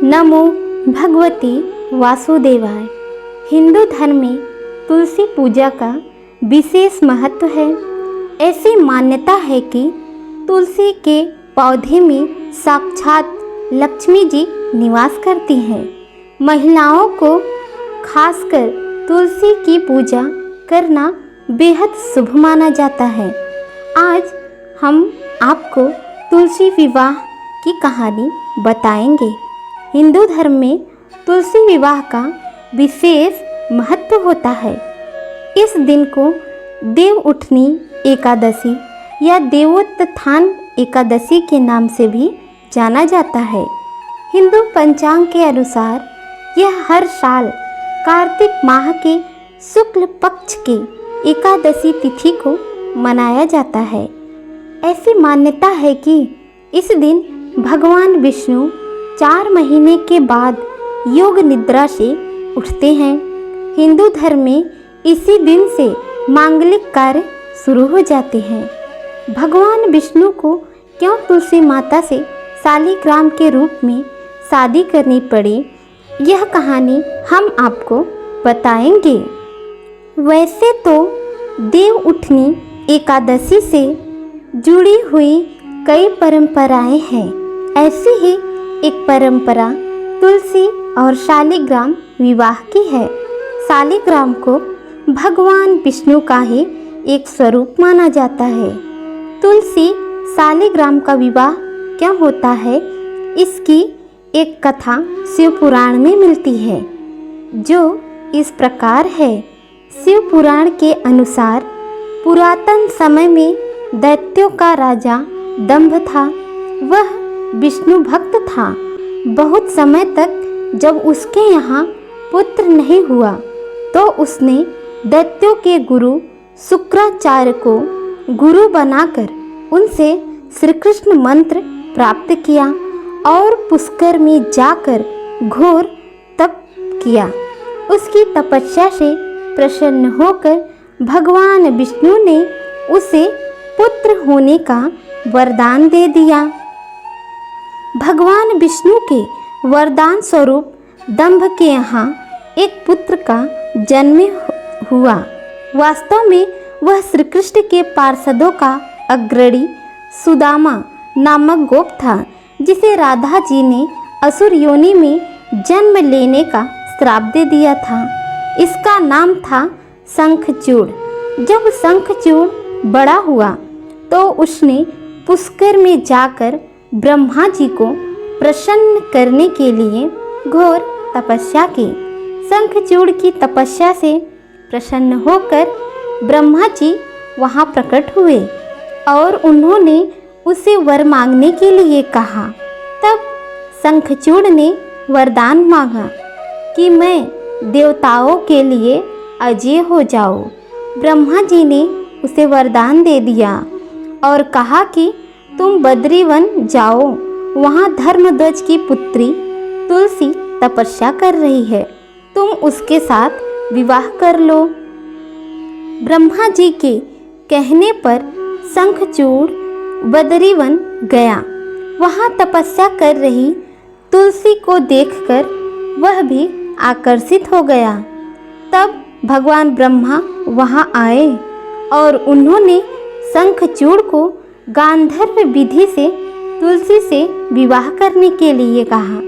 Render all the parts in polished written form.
नमो भगवती वासुदेवाय। हिंदू धर्म में तुलसी पूजा का विशेष महत्व है। ऐसी मान्यता है कि तुलसी के पौधे में साक्षात लक्ष्मी जी निवास करती हैं। महिलाओं को खासकर तुलसी की पूजा करना बेहद शुभ माना जाता है। आज हम आपको तुलसी विवाह की कहानी बताएंगे। हिंदू धर्म में तुलसी विवाह का विशेष महत्व होता है। इस दिन को देव उठनी एकादशी या देवोत्थान एकादशी के नाम से भी जाना जाता है। हिंदू पंचांग के अनुसार यह हर साल कार्तिक माह के शुक्ल पक्ष की एकादशी तिथि को मनाया जाता है। ऐसी मान्यता है कि इस दिन भगवान विष्णु 4 महीने के बाद योग निद्रा से उठते हैं। हिंदू धर्म में इसी दिन से मांगलिक कार्य शुरू हो जाते हैं। भगवान विष्णु को क्यों तुलसी माता से शालिग्राम के रूप में शादी करनी पड़ी, यह कहानी हम आपको बताएंगे। वैसे तो देव उठनी एकादशी से जुड़ी हुई कई परंपराएं हैं। ऐसी ही एक परंपरा तुलसी और शालिग्राम विवाह की है। शालिग्राम को भगवान विष्णु का ही एक स्वरूप माना जाता है। तुलसी शालिग्राम का विवाह क्यों होता है, इसकी एक कथा शिव पुराण में मिलती है, जो इस प्रकार है। शिव पुराण के अनुसार पुरातन समय में दैत्यों का राजा दंभ था। वह विष्णु भक्त था। बहुत समय तक जब उसके यहाँ पुत्र नहीं हुआ तो उसने दैत्यों के गुरु शुक्राचार्य को गुरु बनाकर उनसे श्री कृष्ण मंत्र प्राप्त किया और पुष्कर में जाकर घोर तप किया। उसकी तपस्या से प्रसन्न होकर भगवान विष्णु ने उसे पुत्र होने का वरदान दे दिया। भगवान विष्णु के वरदान स्वरूप दंभ के यहाँ एक पुत्र का जन्म हुआ। वास्तव में वह श्री कृष्ण के पार्षदों का अग्रणी सुदामा नामक गोप था, जिसे राधा जी ने असुर योनि में जन्म लेने का श्राप दे दिया था। इसका नाम था शंखचूड़। जब शंखचूड़ बड़ा हुआ तो उसने पुष्कर में जाकर ब्रह्मा जी को प्रसन्न करने के लिए घोर तपस्या की। शंखचूड़ की तपस्या से प्रसन्न होकर ब्रह्मा जी वहाँ प्रकट हुए और उन्होंने उसे वर मांगने के लिए कहा। तब शंखचूड़ ने वरदान मांगा कि मैं देवताओं के लिए अजय हो जाऊं। ब्रह्मा जी ने उसे वरदान दे दिया और कहा कि तुम बद्रीवन जाओ, वहाँ धर्मध्वज की पुत्री तुलसी तपस्या कर रही है, तुम उसके साथ विवाह कर लो। ब्रह्मा जी के कहने पर शंखचूड़ बद्रीवन गया। वहाँ तपस्या कर रही तुलसी को देखकर वह भी आकर्षित हो गया। तब भगवान ब्रह्मा वहाँ आए और उन्होंने शंखचूड़ को गांधर्व विधि से तुलसी से विवाह करने के लिए कहा।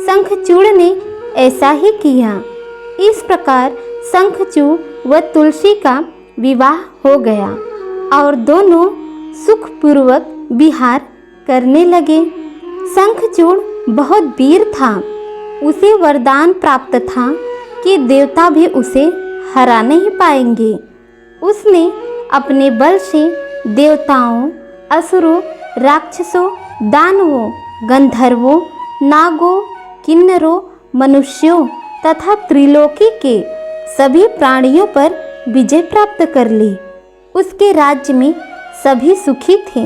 शंखचूड़ ने ऐसा ही किया। इस प्रकार शंखचूड़ व तुलसी का विवाह हो गया और दोनों सुखपूर्वक विहार करने लगे। शंखचूड़ बहुत वीर था। उसे वरदान प्राप्त था कि देवता भी उसे हरा नहीं पाएंगे। उसने अपने बल से देवताओं, असुरों, राक्षसों, दानवों, गंधर्वों, नागों, किन्नरों, मनुष्यों तथा त्रिलोकी के सभी प्राणियों पर विजय प्राप्त कर ली। उसके राज्य में सभी सुखी थे।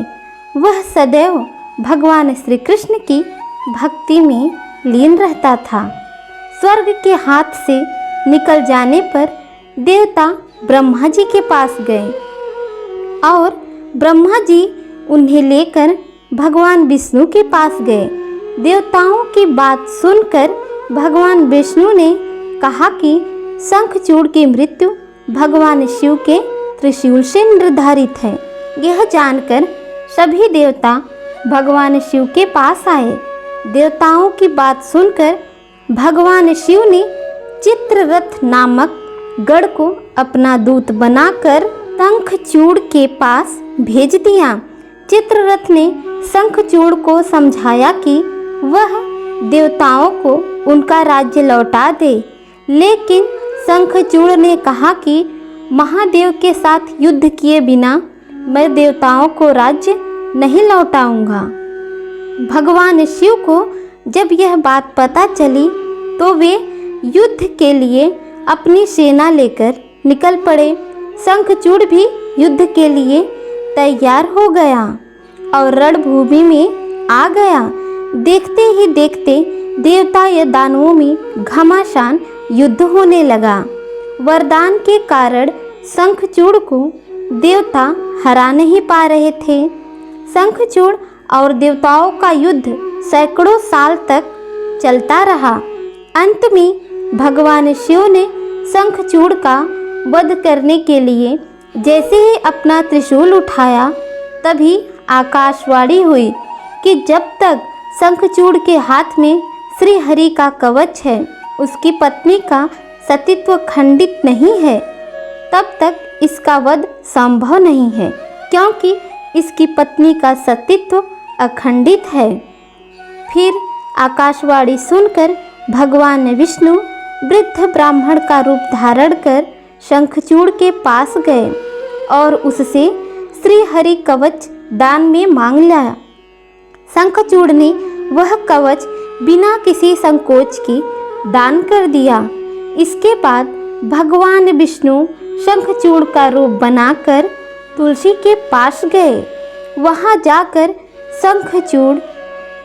वह सदैव भगवान श्री कृष्ण की भक्ति में लीन रहता था। स्वर्ग के हाथ से निकल जाने पर देवता ब्रह्मा जी के पास गए और ब्रह्मा जी उन्हें लेकर भगवान विष्णु के पास गए। देवताओं की बात सुनकर भगवान विष्णु ने कहा कि शंखचूड़ की मृत्यु भगवान शिव के त्रिशूल से निर्धारित है। यह जानकर सभी देवता भगवान शिव के पास आए। देवताओं की बात सुनकर भगवान शिव ने चित्ररथ नामक गढ़ को अपना दूत बनाकर शंखचूड़ के पास भेज दिया। चित्ररथ ने शंखचूड़ को समझाया कि वह देवताओं को उनका राज्य लौटा दे, लेकिन शंखचूड़ ने कहा कि महादेव के साथ युद्ध किए बिना मैं देवताओं को राज्य नहीं लौटाऊंगा। भगवान शिव को जब यह बात पता चली तो वे युद्ध के लिए अपनी सेना लेकर निकल पड़े। शंखचूड़ भी युद्ध के लिए तैयार हो गया और रणभूमि में आ गया। देखते ही देखते देवता या दानवों में घमासान युद्ध होने लगा। वरदान के कारण शंखचूड़ को देवता हरा नहीं पा रहे थे। शंखचूड़ और देवताओं का युद्ध सैकड़ों साल तक चलता रहा। अंत में भगवान शिव ने शंखचूड़ का वध करने के लिए जैसे ही अपना त्रिशूल उठाया, तभी आकाशवाणी हुई कि जब तक शंखचूड़ के हाथ में श्री हरि का कवच है, उसकी पत्नी का सतीत्व खंडित नहीं है, तब तक इसका वध संभव नहीं है, क्योंकि इसकी पत्नी का सतीत्व अखंडित है। फिर आकाशवाणी सुनकर भगवान विष्णु वृद्ध ब्राह्मण का रूप धारण कर शंखचूड़ के पास गए और उससे श्री हरि कवच दान में मांग लिया। शंखचूड़ ने वह कवच बिना किसी संकोच के दान कर दिया। इसके बाद भगवान विष्णु शंखचूड़ का रूप बनाकर तुलसी के पास गए। वहां जाकर शंखचूड़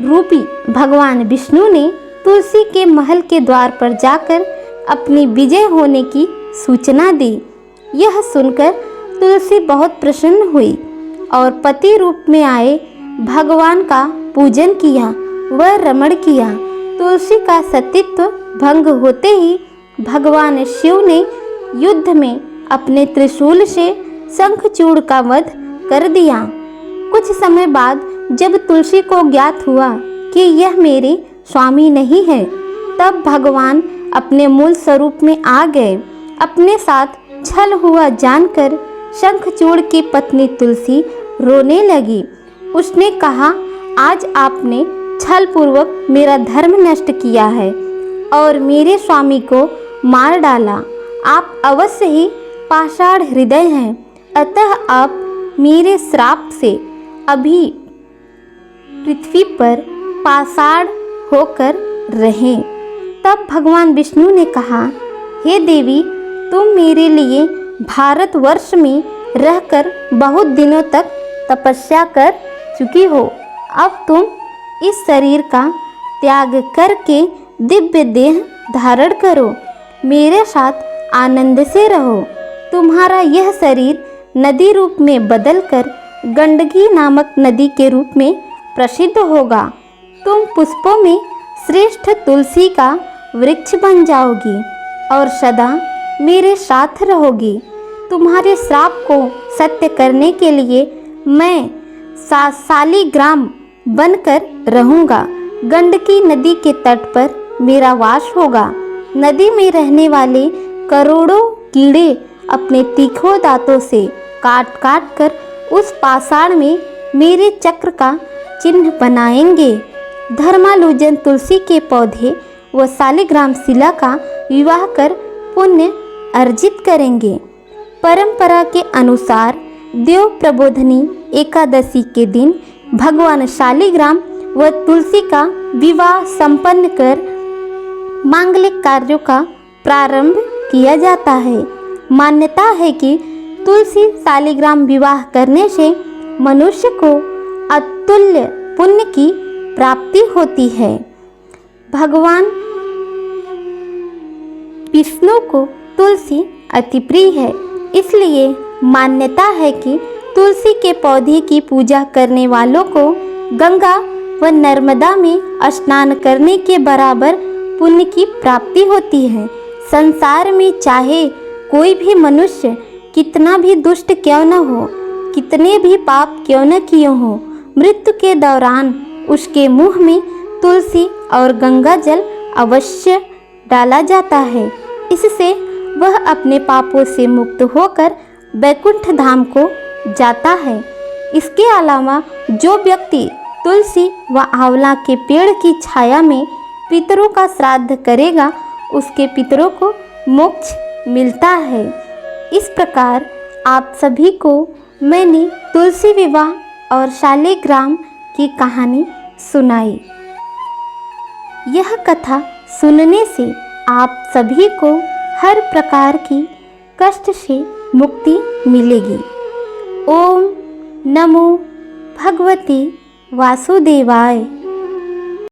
रूपी भगवान विष्णु ने तुलसी के महल के द्वार पर जाकर अपनी विजय होने की सूचना दी। यह सुनकर तुलसी बहुत प्रसन्न हुई और पति रूप में आए भगवान का पूजन किया व रमण किया। तुलसी का सतीत्व भंग होते ही भगवान शिव ने युद्ध में अपने त्रिशूल से शंखचूड़ का वध कर दिया। कुछ समय बाद जब तुलसी को ज्ञात हुआ कि यह मेरे स्वामी नहीं है, तब भगवान अपने मूल स्वरूप में आ गए। अपने साथ छल हुआ जानकर शंखचूड़ की पत्नी तुलसी रोने लगी। उसने कहा, आज आपने छल पूर्वक मेरा धर्म नष्ट किया है और मेरे स्वामी को मार डाला। आप अवश्य ही पाषाण हृदय हैं, अतः आप मेरे श्राप से अभी पृथ्वी पर पाषाण होकर रहें। तब भगवान विष्णु ने कहा, हे देवी, तुम मेरे लिए भारतवर्ष में रहकर बहुत दिनों तक तपस्या कर चुकी हो। अब तुम इस शरीर का त्याग करके दिव्य देह धारण करो, मेरे साथ आनंद से रहो। तुम्हारा यह शरीर नदी रूप में बदलकर गंडकी नामक नदी के रूप में प्रसिद्ध होगा। तुम पुष्पों में श्रेष्ठ तुलसी का वृक्ष बन जाओगी और सदा मेरे साथ रहोगी। तुम्हारे श्राप को सत्य करने के लिए मैं शालिग्राम बनकर रहूँगा। गंडकी नदी के तट पर मेरा वास होगा। नदी में रहने वाले करोड़ों कीड़े अपने तीखे दांतों से काट काट कर उस पाषाण में मेरे चक्र का चिन्ह बनाएंगे। धर्मालुजन तुलसी के पौधे व शालिग्राम शिला का विवाह कर पुण्य अर्जित करेंगे। परंपरा के अनुसार देव प्रबोधनी एकादशी के दिन भगवान शालिग्राम व तुलसी का विवाह संपन्न कर मांगलिक कार्यों का प्रारंभ किया जाता है। मान्यता है कि तुलसी शालिग्राम विवाह करने से मनुष्य को अतुल्य पुण्य की प्राप्ति होती है। भगवान विष्णु को तुलसी अति प्रिय है, इसलिए मान्यता है कि तुलसी के पौधे की पूजा करने वालों को गंगा व नर्मदा में स्नान करने के बराबर पुण्य की प्राप्ति होती है। संसार में चाहे कोई भी मनुष्य कितना भी दुष्ट क्यों न हो, कितने भी पाप क्यों न किए हो, मृत्यु के दौरान उसके मुंह में तुलसी और गंगा जल अवश्य डाला जाता है। इससे वह अपने पापों से मुक्त होकर वैकुंठ धाम को जाता है। इसके अलावा जो व्यक्ति तुलसी व आंवला के पेड़ की छाया में पितरों का श्राद्ध करेगा, उसके पितरों को मोक्ष मिलता है। इस प्रकार आप सभी को मैंने तुलसी विवाह और शालिग्राम की कहानी सुनाई। यह कथा सुनने से आप सभी को हर प्रकार की कष्ट से मुक्ति मिलेगी। ओम नमो भगवते वासुदेवाय।